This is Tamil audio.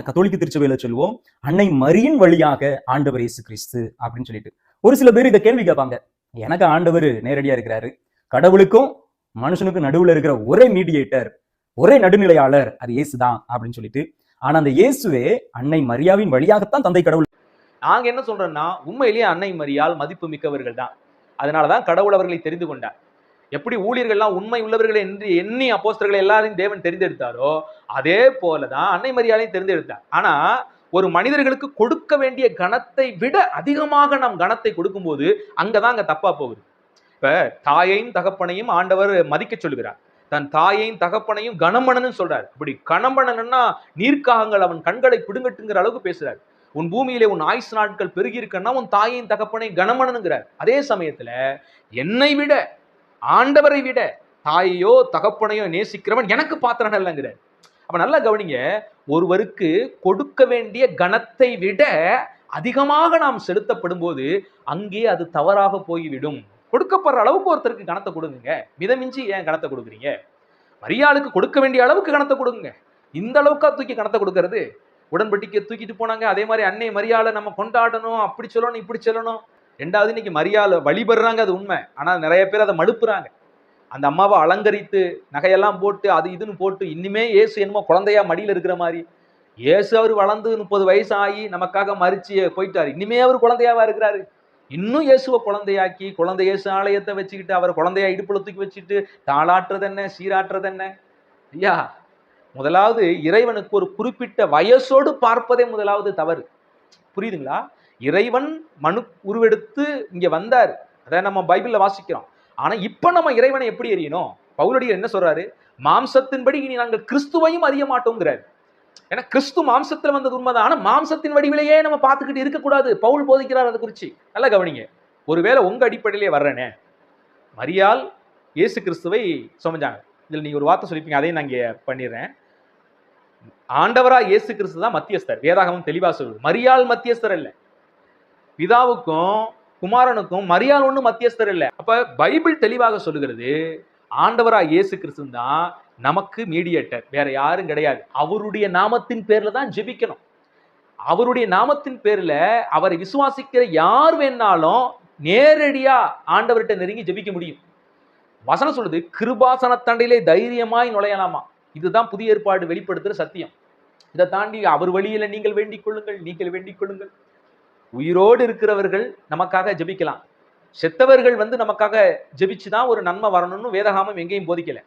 கத்தோலிக்க திருச்சபையில சொல்லுவோம், அன்னை மரியின் வழியாக ஆண்டவர் இயேசு கிறிஸ்து அப்படின்னு சொல்லிட்டு. ஒரு சில பேர் இதை கேள்வி கேட்பாங்க, எனக்கு ஆண்டவர் நேரடியா இருக்கிறாரு, கடவுளுக்கும் மனுஷனுக்கும் நடுவுல இருக்கிற ஒரே மீடியேட்டர், ஒரே நடுநிலையாளர் அது இயேசுதான் அப்படின்னு சொல்லிட்டு. ஆனா அந்த இயேசுவே அன்னை மரியாவின் வழியாகத்தான் தந்தை கடவுள். நாங்க என்ன சொல்றோம்னா, உண்மையிலேயே அன்னை மரியாள் மதிப்பு மிக்கவர்கள் தான். அதனாலதான் கடவுள் அவர்களை தெரிந்து கொண்டார். எப்படி ஊழியர்கள்லாம் உண்மை உள்ளவர்கள் என்று எண்ணி அப்போஸ்தலர்களை எல்லாரையும் தேவன் தெரிந்தெடுத்தாரோ, அதே போலதான் அன்னை மரியாளையும் தெரிந்தெடுத்தார். ஆனா ஒரு மனிதர்களுக்கு கொடுக்க வேண்டிய கணத்தை விட அதிகமாக நாம் கணத்தை கொடுக்கும்போது அங்கதான் அங்க தப்பா போகுது. இப்ப தாயையும் தகப்பனையும் ஆண்டவர் மதிக்க சொல்லுகிறார், தன் தாயையும் தகப்பனையும் கணம்பணன்னு சொல்றாரு. அப்படி கணம்பணன்னா நீர்க்காகங்கள் அவன் கண்களை பிடுங்கட்டுங்கிற அளவுக்கு பேசுறாரு. உன் பூமியிலே உன் ஆயுசு நாட்கள் பெருகி இருக்கன்னா உன் தாயையும் தகப்பனை கணம்பணனுங்கிறார். அதே சமயத்துல என்னை விட ஆண்டவரை விட தாயையோ தகப்பனையோ நேசிக்கிறவன் எனக்கு பாத்திரம் இல்லைங்கிறார். அப்ப நல்லா கவனிங்க, ஒருவருக்கு கொடுக்க வேண்டிய கணத்தை விட அதிகமாக நாம் செலுத்தப்படும் போது அங்கே அது தவறாக போய்விடும். கொடுக்கப்படுற அளவுக்கு ஒருத்தருக்கு கணத்தை கொடுங்க, மிதமிஞ்சி ஏன் கணத்தை கொடுக்குறீங்க? மரியாளுக்கு கொடுக்க வேண்டிய அளவுக்கு கணத்தை கொடுங்க. இந்த அளவுக்கா தூக்கி கணத்தை கொடுக்கறது? உடன்படிக்கை தூக்கிட்டு போனாங்க, அதே மாதிரி அன்னை மரியாளை நம்ம கொண்டாடணும், அப்படி சொல்லணும் இப்படி சொல்லணும். ரெண்டாவது, இன்னைக்கு மரியாதை வழிபடுறாங்க, அது உண்மை. ஆனா நிறைய பேர் அதை மடுப்புறாங்க. அந்த அம்மாவை அலங்கரித்து நகையெல்லாம் போட்டு அது இதுன்னு போட்டு இன்னுமே இயேசு என்னமோ குழந்தையா மடியில் இருக்கிற மாதிரி. இயேசு அவர் வளர்ந்து 30 வயசு ஆகி நமக்காக மறிச்சு போயிட்டாரு, இன்னுமே அவர் குழந்தையாவா இருக்கிறாரு? இன்னும் இயேசுவை குழந்தையாக்கி குழந்தை இயேசு ஆலயத்தை வச்சுக்கிட்டு அவர் குழந்தையா இடுப்புல தூக்கி வச்சுட்டு தாளாட்டுறது என்ன, சீராட்டுறது என்ன? ஐயா, முதலாவது இறைவனுக்கு ஒரு குறிப்பிட்ட வயசோடு பார்ப்பதே முதலாவது தவறு. புரியுதுங்களா? இறைவன் மனு உருவெடுத்து இங்க வந்தார், அதை நம்ம பைபிள்ல வாசிக்கிறோம். ஆனா இப்ப நம்ம இறைவனை எப்படி அறியணும்? பவுலடியார் என்ன சொல்றாரு? மாம்சத்தின்படி இனி நாங்கள் கிறிஸ்துவையும் அறிய மாட்டோங்கிறார். ஏன்னா கிறிஸ்து மாம்சத்துல வந்தது உண்மைதான், ஆனா மாம்சத்தின் வடிவிலேயே நம்ம பார்த்துக்கிட்டு இருக்கக்கூடாது. பவுல் போதிக்கிறார் அதை குறிச்சு. நல்லா கவனிங்க. ஒருவேளை உங்க அடிப்படையிலே வர்றேனே, மரியாள் இயேசு கிறிஸ்துவை சுமஞ்சாங்க, இதுல நீங்க ஒரு வார்த்தை சொல்லிப்பீங்க, அதையும் நான் இங்க பண்ணிடுறேன். ஆண்டவரா இயேசு கிறிஸ்து தான் மத்தியஸ்தர். வேதாகமம் தெளிவா சொல்லுது, மரியாள் மத்தியஸ்தர் இல்ல. பிதாவுக்கும் குமாரனுக்கும் மரியாள் ஒண்ணு மத்தியஸ்தர் இல்ல. அப்ப பைபிள் தெளிவாக சொல்லுகிறது, ஆண்டவரா இயேசு கிறிஸ்து தான் நமக்கு மீடியேட்டர், வேற யாரும் கிடையாது. அவருடைய நாமத்தின் பேர்ல தான் ஜெபிக்கணும். அவருடைய நாமத்தின் பேர்ல அவரை விசுவாசிக்கிற யார் வேணாலும் நேரடியா ஆண்டவர்கிட்ட நெருங்கி ஜெபிக்க முடியும். வசனம் சொல்லுது, கிருபாசன தண்டையிலே தைரியமாய் நுழையலாமா. இதுதான் புதிய ஏற்பாடு வெளிப்படுத்துற சத்தியம். இதை தாண்டி அவர் வழியில நீங்கள் வேண்டிக் கொள்ளுங்கள், நீங்கள் வேண்டிக் கொள்ளுங்கள். உயிரோடு இருக்கிறவர்கள் நமக்காக ஜெபிக்கலாம், செத்தவர்கள் நமக்காக ஜெபிச்சுதான் ஒரு நன்மை வரணும்னு வேதகாமம் எங்கேயும் போதிக்கல.